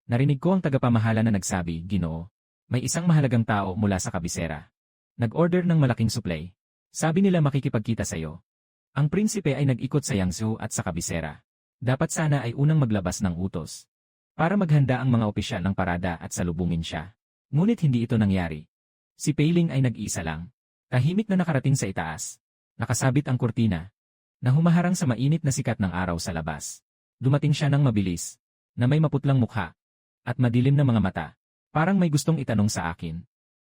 Narinig ko ang tagapamahala na nagsabi, Ginoo, may isang mahalagang tao mula sa kabisera. Nag-order ng malaking supply. Sabi nila makikipagkita sa'yo. Ang prinsipe ay nag-ikot sa Yangzhou at sa kabisera. Dapat sana ay unang maglabas ng utos. Para maghanda ang mga opisyal ng parada at salubungin siya. Ngunit hindi ito nangyari. Si Peiling ay nag-iisa lang. Tahimik na nakarating sa itaas. Nakasabit ang kurtina. Na humaharang sa mainit na sikat ng araw sa labas. Dumating siya ng mabilis, na may maputlang mukha, at madilim na mga mata, parang may gustong itanong sa akin.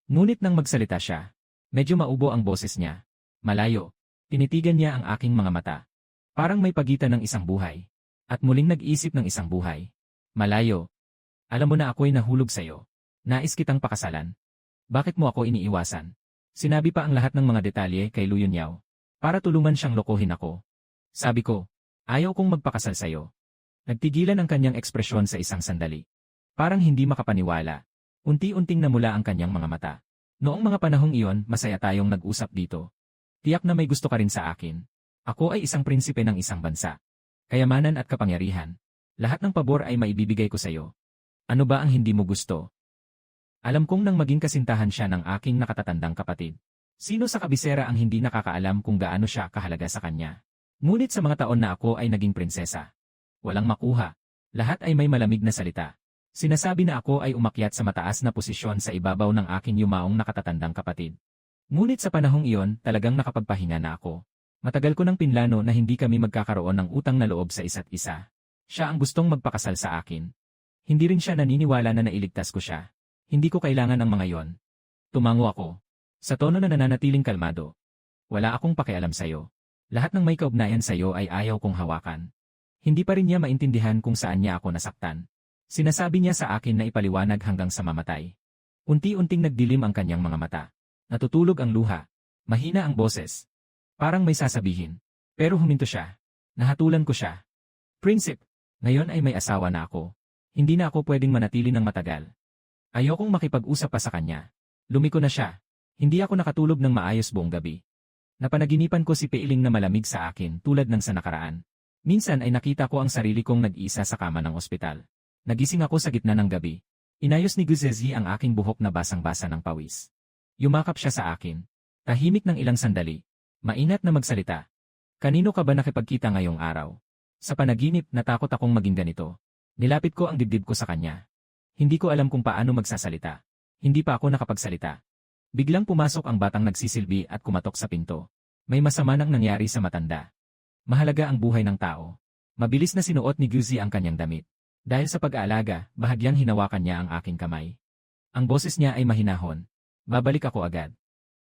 Ngunit nang magsalita siya, medyo maubo ang boses niya. Malayo, tinitigan niya ang aking mga mata. Parang may pagitan ng isang buhay, at muling nag-isip ng isang buhay. Malayo, alam mo na ako'y nahulog sa'yo. Nais kitang pakasalan. Bakit mo ako iniiwasan? Sinabi pa ang lahat ng mga detalye kay Lu Yunyao. Para tulungan siyang lokohin ako. Sabi ko, ayaw kong magpakasal sa'yo. Nagtigilan ang kanyang ekspresyon sa isang sandali. Parang hindi makapaniwala. Unti-unting namula ang kanyang mga mata. Noong mga panahong iyon, masaya tayong nag-usap dito. Tiyak na may gusto ka rin sa akin. Ako ay isang prinsipe ng isang bansa. Kayamanan at kapangyarihan. Lahat ng pabor ay maibibigay ko sa'yo. Ano ba ang hindi mo gusto? Alam kong nang maging kasintahan siya ng aking nakatatandang kapatid. Sino sa kabisera ang hindi nakakaalam kung gaano siya kahalaga sa kanya? Ngunit sa mga taon na ako ay naging prinsesa. Walang makuha. Lahat ay may malamig na salita. Sinasabi na ako ay umakyat sa mataas na posisyon sa ibabaw ng aking yumaong nakatatandang kapatid. Ngunit sa panahong iyon, talagang nakapagpahinga na ako. Matagal ko nang pinlano na hindi kami magkakaroon ng utang na loob sa isa't isa. Siya ang gustong magpakasal sa akin. Hindi rin siya naniniwala na nailigtas ko siya. Hindi ko kailangan ang mga yon. Tumango ako. Sa tono na nananatiling kalmado. Wala akong pakialam sa'yo. Lahat ng may kaugnayan sa'yo ay ayaw kong hawakan. Hindi pa rin niya maintindihan kung saan niya ako nasaktan. Sinasabi niya sa akin na ipaliwanag hanggang sa mamatay. Unti-unting nagdilim ang kanyang mga mata. Natutulog ang luha. Mahina ang boses. Parang may sasabihin. Pero huminto siya. Nahatulan ko siya. Prinsip, ngayon ay may asawa na ako. Hindi na ako pwedeng manatili ng matagal. Ayokong makipag-usap pa sa kanya. Lumiko na siya. Hindi ako nakatulog ng maayos buong gabi. Napanaginipan ko si Peiling na malamig sa akin tulad ng sa nakaraan. Minsan ay nakita ko ang sarili kong nag-iisa sa kama ng ospital. Nagising ako sa gitna ng gabi. Inayos ni Guzezi ang aking buhok na basang-basa ng pawis. Yumakap siya sa akin. Tahimik ng ilang sandali. Mainat na magsalita. Kanino ka ba nakipagkita ngayong araw? Sa panaginip, natakot akong maging ganito. Nilapit ko ang dibdib ko sa kanya. Hindi ko alam kung paano magsasalita. Hindi pa ako nakapagsalita. Biglang pumasok ang batang nagsisilbi at kumatok sa pinto. May masama nang nangyari sa matanda. Mahalaga ang buhay ng tao. Mabilis na sinuot ni Guzi ang kanyang damit. Dahil sa pag-aalaga, bahagyang hinawakan niya ang aking kamay. Ang boses niya ay mahinahon. Babalik ako agad.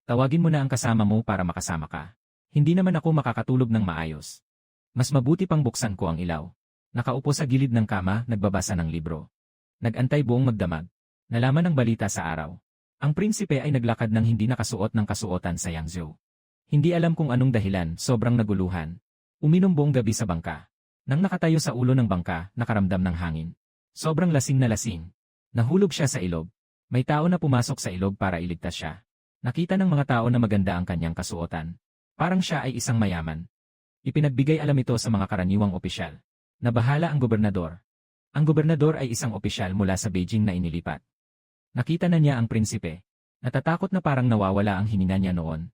Tawagin mo na ang kasama mo para makasama ka. Hindi naman ako makakatulog ng maayos. Mas mabuti pang buksan ko ang ilaw. Nakaupo sa gilid ng kama, nagbabasa ng libro. Nagantay buong magdamag. Nalaman ang balita sa araw. Ang prinsipe ay naglakad ng hindi nakasuot ng kasuotan sa Yangzhou. Hindi alam kung anong dahilan, sobrang naguluhan. Uminom buong gabi sa bangka. Nang nakatayo sa ulo ng bangka, nakaramdam ng hangin. Sobrang lasing na lasing. Nahulog siya sa ilog. May tao na pumasok sa ilog para iligtas siya. Nakita ng mga tao na maganda ang kanyang kasuotan. Parang siya ay isang mayaman. Ipinagbigay alam ito sa mga karaniwang opisyal. Nabahala ang gobernador. Ang gobernador ay isang opisyal mula sa Beijing na inilipat. Nakita na niya ang prinsipe. Natatakot na parang nawawala ang hininga niya noon.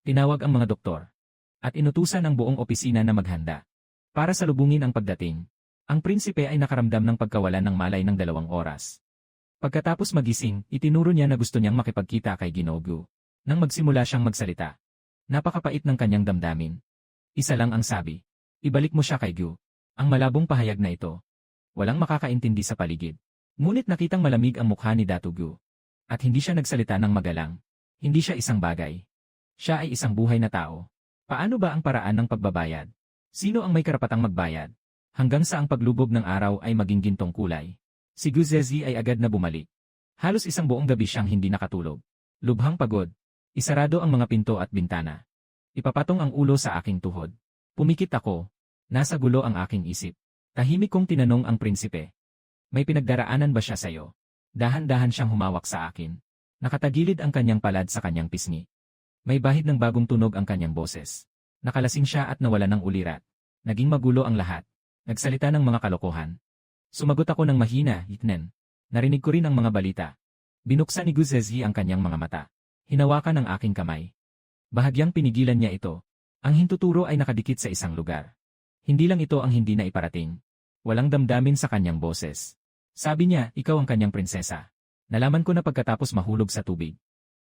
Tinawag ang mga doktor. At inutusan ang buong opisina na maghanda. Para salubungin ang pagdating. Ang prinsipe ay nakaramdam ng pagkawalan ng malay ng 2 oras. Pagkatapos magising, itinuro niya na gusto niyang makipagkita kay Ginoo. Nang magsimula siyang magsalita. Napakapait ng kanyang damdamin. Isa lang ang sabi. Ibalik mo siya kay Gu. Ang malabong pahayag na ito. Walang makakaintindi sa paligid. Ngunit nakitang malamig ang mukha ni Datu Gu. At hindi siya nagsalita ng magalang. Hindi siya isang bagay. Siya ay isang buhay na tao. Paano ba ang paraan ng pagbabayad? Sino ang may karapatang magbayad? Hanggang sa ang paglubog ng araw ay maging gintong kulay. Si Guzezi ay agad na bumalik. Halos isang buong gabi siyang hindi nakatulog. Lubhang pagod. Isarado ang mga pinto at bintana. Ipapatong ang ulo sa aking tuhod. Pumikit ako. Nasa gulo ang aking isip. Tahimik kong tinanong ang prinsipe. May pinagdaraanan ba siya sa'yo? Dahan-dahan siyang humawak sa akin. Nakatagilid ang kanyang palad sa kanyang pisngi. May bahid ng bagong tunog ang kanyang boses. Nakalasing siya at nawala ng ulirat. Naging magulo ang lahat. Nagsalita ng mga kalokohan. Sumagot ako ng mahina, Yitnen. Narinig ko rin ang mga balita. Binuksan ni Guzezi ang kanyang mga mata. Hinawakan ang aking kamay. Bahagyang pinigilan niya ito. Ang hintuturo ay nakadikit sa isang lugar. Hindi lang ito ang hindi na iparating. Walang damdamin sa kanyang boses. Sabi niya, ikaw ang kanyang prinsesa. Nalaman ko na pagkatapos mahulog sa tubig.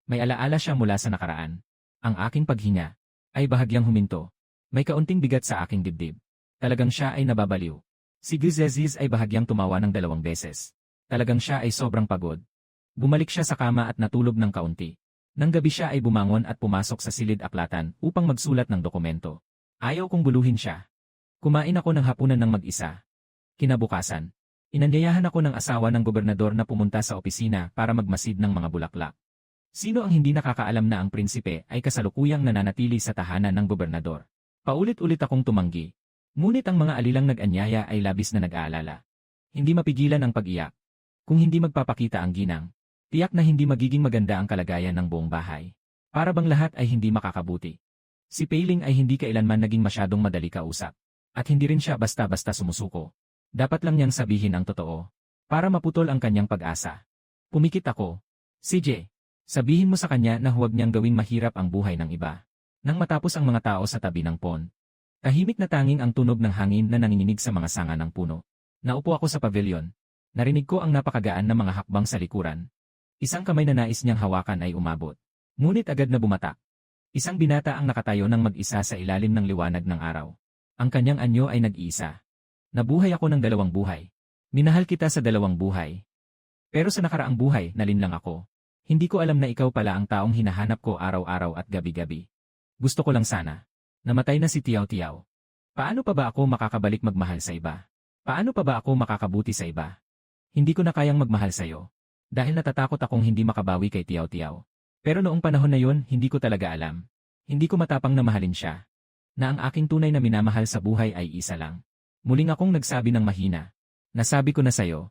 May alaala siya mula sa nakaraan. Ang aking paghinga ay bahagyang huminto. May kaunting bigat sa aking dibdib. Talagang siya ay nababaliw. Si Guzezi ay bahagyang tumawa ng 2 beses. Talagang siya ay sobrang pagod. Bumalik siya sa kama at natulog ng kaunti. Nang gabi siya ay bumangon at pumasok sa silid aklatan upang magsulat ng dokumento. Ayaw kong buluhin siya. Kumain ako ng hapunan ng mag-isa. Kinabukasan, inanyayahan ako ng asawa ng gobernador na pumunta sa opisina para magmasid ng mga bulaklak. Sino ang hindi nakakaalam na ang prinsipe ay kasalukuyang nananatili sa tahanan ng gobernador? Paulit-ulit akong tumanggi. Ngunit ang mga alilang nag-anyaya ay labis na nag-aalala. Hindi mapigilan ang pag-iyak. Kung hindi magpapakita ang ginang, tiyak na hindi magiging maganda ang kalagayan ng buong bahay. Para bang lahat ay hindi makakabuti. Si Peiling ay hindi kailanman naging masyadong madali kausap. At hindi rin siya basta-basta sumusuko. Dapat lang niyang sabihin ang totoo. Para maputol ang kanyang pag-asa. Pumikit ako. CJ, sabihin mo sa kanya na huwag niyang gawing mahirap ang buhay ng iba. Nang matapos ang mga tao sa tabi ng pond. Tahimik na tanging ang tunog ng hangin na nanginginig sa mga sanga ng puno. Naupo ako sa pavilion. Narinig ko ang napakagaan na mga hakbang sa likuran. Isang kamay na nais niyang hawakan ay umabot. Ngunit agad na bumatak. Isang binata ang nakatayo ng mag-isa sa ilalim ng liwanag ng araw. Ang kanyang anyo ay nag-iisa. Nabuhay ako ng 2 buhay. Minahal kita sa 2 buhay. Pero sa nakaraang buhay, nalinlang ako. Hindi ko alam na ikaw pala ang taong hinahanap ko araw-araw at gabi-gabi. Gusto ko lang sana. Namatay na si Tiao Tiao. Paano pa ba ako makakabalik magmahal sa iba? Paano pa ba ako makakabuti sa iba? Hindi ko na kayang magmahal sa'yo. Dahil natatakot akong hindi makabawi kay Tiao Tiao. Pero noong panahon na yon, hindi ko talaga alam. Hindi ko matapang na mahalin siya. Na ang aking tunay na minamahal sa buhay ay isa lang. Muling akong nagsabi ng mahina. Nasabi ko na sa'yo.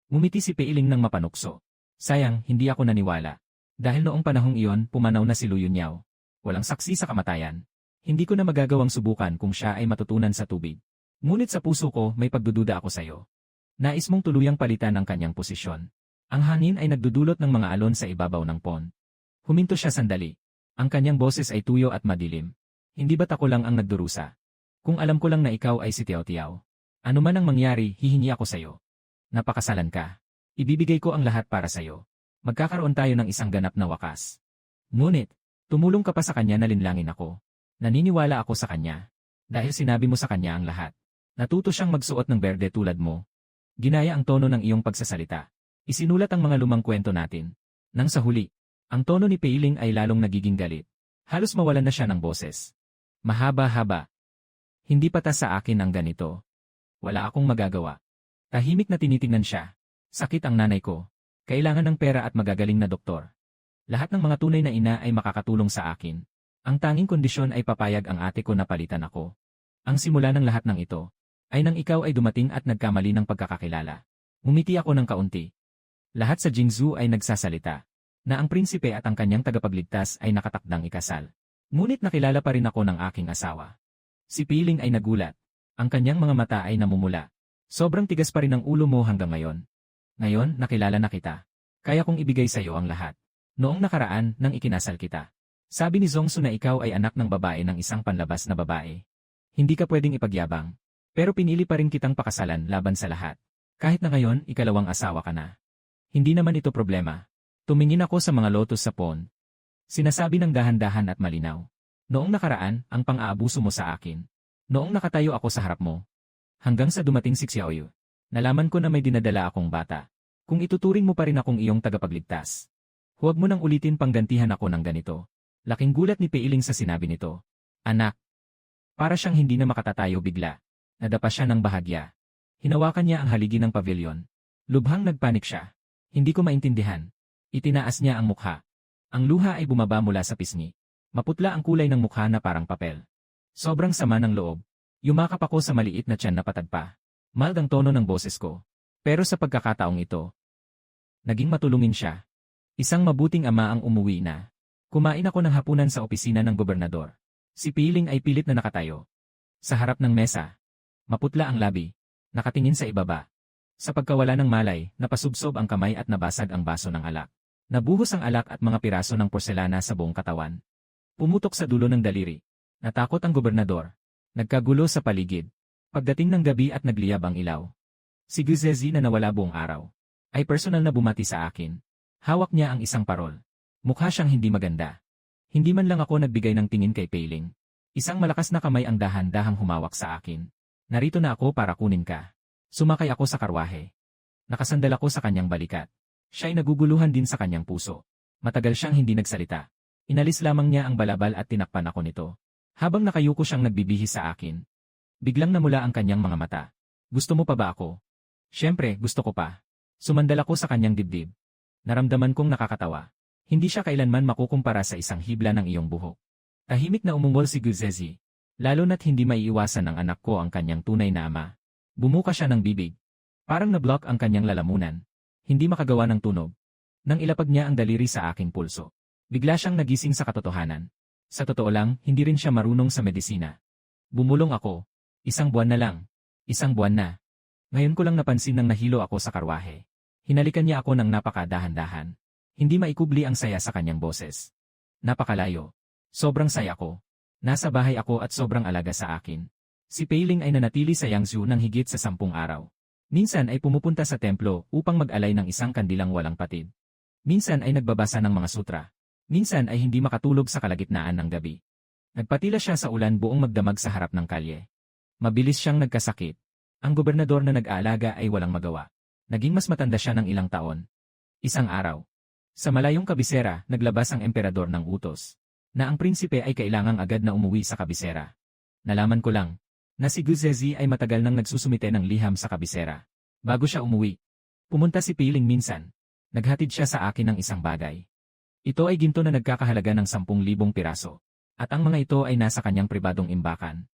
Ngumiti si Peiling ng mapanukso. Sayang, hindi ako naniwala. Dahil noong panahong iyon, pumanaw na si Lu Yunyaw. Walang saksi sa kamatayan. Hindi ko na magagawang subukan kung siya ay matutunan sa tubig. Ngunit sa puso ko, may pagdududa ako sa'yo. Nais mong tuluyang palitan ang kanyang posisyon. Ang hangin ay nagdudulot ng mga alon sa ibabaw ng pond. Huminto siya sandali. Ang kanyang boses ay tuyo at madilim. Hindi ba't ako lang ang nagdurusa? Kung alam ko lang na ikaw ay si Tiao Tiao. Ano man ang mangyari, hihingi ako sa'yo. Napakasalan ka. Ibibigay ko ang lahat para sa'yo. Magkakaroon tayo ng isang ganap na wakas. Ngunit, tumulong ka pa sa kanya na linlangin ako. Naniniwala ako sa kanya. Dahil sinabi mo sa kanya ang lahat. Natuto siyang magsuot ng berde tulad mo. Ginaya ang tono ng iyong pagsasalita. Isinulat ang mga lumang kwento natin. Nang sa huli, ang tono ni Peiling ay lalong nagiging galit. Halos mawalan na siya ng boses. Mahaba-haba. Hindi patas sa akin ang ganito. Wala akong magagawa. Tahimik na tinitingnan siya. Sakit ang nanay ko. Kailangan ng pera at magagaling na doktor. Lahat ng mga tunay na ina ay makakatulong sa akin. Ang tanging kondisyon ay papayag ang ate ko na palitan ako. Ang simula ng lahat ng ito ay nang ikaw ay dumating at nagkamali ng pagkakakilala. Ngumiti ako ng kaunti. Lahat sa Jingzhou ay nagsasalita na ang prinsipe at ang kanyang tagapagligtas ay nakatakdang ikasal. Ngunit nakilala pa rin ako ng aking asawa. Si Peiling ay nagulat. Ang kanyang mga mata ay namumula. Sobrang tigas pa rin ang ulo mo hanggang ngayon. Ngayon, nakilala na kita. Kaya kong ibigay sa iyo ang lahat. Noong nakaraan, nang ikinasal kita. Sabi ni Zongsu na ikaw ay anak ng babae ng isang panlabas na babae. Hindi ka pwedeng ipagyabang. Pero pinili pa rin kitang pakasalan laban sa lahat. Kahit na ngayon, ikalawang asawa ka na. Hindi naman ito problema. Tumingin ako sa mga lotus sa pond. Sinasabi ng dahan-dahan at malinaw. Noong nakaraan, ang pang-aabuso mo sa akin. Noong nakatayo ako sa harap mo. Hanggang sa dumating si Xiaoyu. Nalaman ko na may dinadala akong bata. Kung ituturing mo pa rin akong iyong tagapagligtas. Huwag mo nang ulitin panggantihan ako ng ganito. Laking gulat ni Peiling sa sinabi nito. Anak. Para siyang hindi na makatatayo bigla. Nadapa siya ng bahagya. Hinawakan niya ang haligi ng pavilion. Lubhang nagpanik siya. Hindi ko maintindihan. Itinaas niya ang mukha. Ang luha ay bumaba mula sa pisngi. Maputla ang kulay ng mukha na parang papel. Sobrang sama ng loob. Yumakap ako sa maliit na tiyan na patagpa. Mild ang tono ng boses ko. Pero sa pagkakataong ito, naging matulungin siya. Isang mabuting ama ang umuwi na. Kumain ako ng hapunan sa opisina ng gobernador. Si Peiling ay pilit na nakatayo. Sa harap ng mesa. Maputla ang labi. Nakatingin sa ibaba. Sa pagkawala ng malay, napasubsob ang kamay at nabasag ang baso ng alak. Nabuhos ang alak at mga piraso ng porselana sa buong katawan. Pumutok sa dulo ng daliri. Natakot ang gobernador. Nagkagulo sa paligid. Pagdating ng gabi at nagliyab ang ilaw. Si Guzezi na nawala buong araw. Ay personal na bumati sa akin. Hawak niya ang isang parol. Mukha siyang hindi maganda. Hindi man lang ako nagbigay ng tingin kay Peiling. Isang malakas na kamay ang dahan-dahang humawak sa akin. Narito na ako para kunin ka. Sumakay ako sa karwahe. Nakasandal ako sa kanyang balikat. Siya'y naguguluhan din sa kanyang puso. Matagal siyang hindi nagsalita. Inalis lamang niya ang balabal at tinakpan ako nito. Habang nakayuko siyang nagbibihis sa akin. Biglang namula ang kanyang mga mata. Gusto mo pa ba ako? Siyempre, gusto ko pa. Sumandal ako sa kanyang dibdib. Naramdaman kong nakakatawa. Hindi siya kailanman makukumpara sa isang hibla ng iyong buhok. Tahimik na umungol si Guzezi. Lalo na't hindi maiiwasan ng anak ko ang kanyang tunay na ama. Bumuka siya ng bibig. Parang na-block ang kanyang lalamunan. Hindi makagawa ng tunog. Nang ilapag niya ang daliri sa aking pulso. Bigla siyang nagising sa katotohanan. Sa totoo lang, hindi rin siya marunong sa medisina. Bumulong ako. 1 buwan na lang. 1 buwan na. Ngayon ko lang napansin nang nahilo ako sa karwahe. Hinalikan niya ako ng napakadahan-dahan. Hindi maikubli ang saya sa kanyang boses. Napakalayo. Sobrang saya ko. Nasa bahay ako at sobrang alaga sa akin. Si Pei-ling ay nanatili sa Yangzhou ng higit sa 10 araw. Minsan ay pumupunta sa templo upang mag-alay ng isang kandilang walang patid. Minsan ay nagbabasa ng mga sutra. Minsan ay hindi makatulog sa kalagitnaan ng gabi. Nagpatila siya sa ulan buong magdamag sa harap ng kalye. Mabilis siyang nagkasakit. Ang gobernador na nag-aalaga ay walang magawa. Naging mas matanda siya ng ilang taon. Isang araw. Sa malayong kabisera, naglabas ang emperador ng utos na ang prinsipe ay kailangang agad na umuwi sa kabisera. Nalaman ko lang na si Guzezi ay matagal nang nagsusumite ng liham sa kabisera. Bago siya umuwi, pumunta si Pei-ling minsan. Naghatid siya sa akin ng isang bagay. Ito ay ginto na nagkakahalaga ng 10,000 piraso. At ang mga ito ay nasa kanyang pribadong imbakan.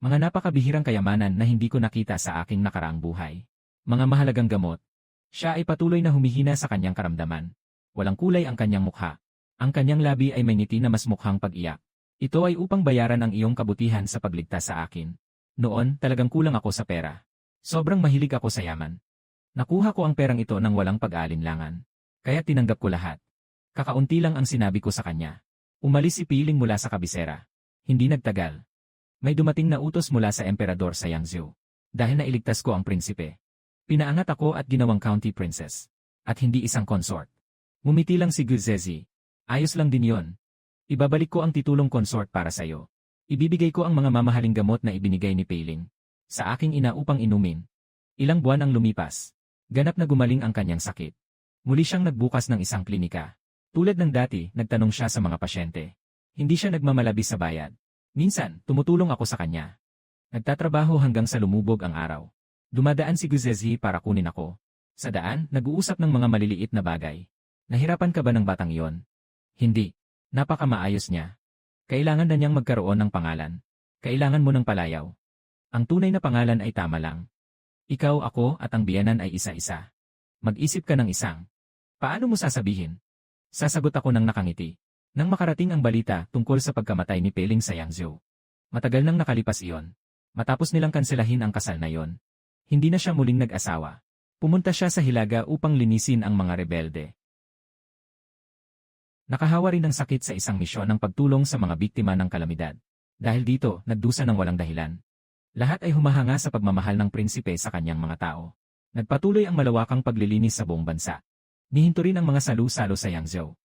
Mga napakabihirang kayamanan na hindi ko nakita sa aking nakaraang buhay. Mga mahalagang gamot. Siya ay patuloy na humihina sa kanyang karamdaman. Walang kulay ang kanyang mukha. Ang kanyang labi ay may ngiti na mas mukhang pag-iyak. Ito ay upang bayaran ang iyong kabutihan sa pagligtas sa akin. Noon, talagang kulang ako sa pera. Sobrang mahilig ako sa yaman. Nakuha ko ang perang ito nang walang pag-aalinlangan. Kaya tinanggap ko lahat. Kakaunti lang ang sinabi ko sa kanya. Umalis si Pei-ling mula sa kabisera. Hindi nagtagal. May dumating na utos mula sa emperador sa Yangzhou. Dahil nailigtas ko ang prinsipe. Pinaangat ako at ginawang county princess. At hindi isang consort. Ngumiti lang si Guzezi. Ayos lang din yon. Ibabalik ko ang titulong consort para sa'yo. Ibibigay ko ang mga mamahaling gamot na ibinigay ni Pei-ling sa aking ina upang inumin. Ilang buwan ang lumipas. Ganap na gumaling ang kanyang sakit. Muli siyang nagbukas ng isang klinika. Tulad ng dati, nagtanong siya sa mga pasyente. Hindi siya nagmamalabis sa bayad. Minsan, tumutulong ako sa kanya. Nagtatrabaho hanggang sa lumubog ang araw. Dumadaan si Guzezi para kunin ako. Sa daan, nag-uusap ng mga maliliit na bagay. Nahirapan ka ba ng batang iyon? Hindi. Napakamaayos niya. Kailangan na niyang magkaroon ng pangalan. Kailangan mo ng palayaw. Ang tunay na pangalan ay tama lang. Ikaw, ako, at ang biyanan ay isa-isa. Mag-isip ka ng isang. Paano mo sasabihin? Sasagot ako ng nakangiti. Nang makarating ang balita tungkol sa pagkamatay ni Pei-ling sa Yangzhou. Matagal nang nakalipas iyon. Matapos nilang kanselahin ang kasal na iyon. Hindi na siya muling nag-asawa. Pumunta siya sa Hilaga upang linisin ang mga rebelde. Nakahawa rin ng sakit sa isang misyon ng pagtulong sa mga biktima ng kalamidad. Dahil dito, nagdusa ng walang dahilan. Lahat ay humahanga sa pagmamahal ng prinsipe sa kanyang mga tao. Nagpatuloy ang malawakang paglilinis sa buong bansa. Nihinto rin ang mga salu-salo sa Yangzhou.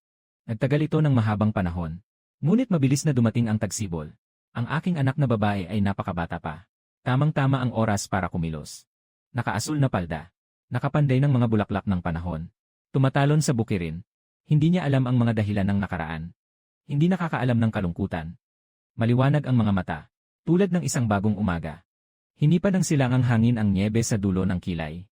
Nagtagal ito ng mahabang panahon. Ngunit mabilis na dumating ang tagsibol. Ang aking anak na babae ay napakabata pa. Tamang-tama ang oras para kumilos. Nakaasul na palda. Nakapanday ng mga bulaklak ng panahon. Tumatalon sa bukirin. Hindi niya alam ang mga dahilan ng nakaraan. Hindi nakakaalam ng kalungkutan. Maliwanag ang mga mata. Tulad ng isang bagong umaga. Hinipad ng silangang hangin ang nyebe sa dulo ng kilay.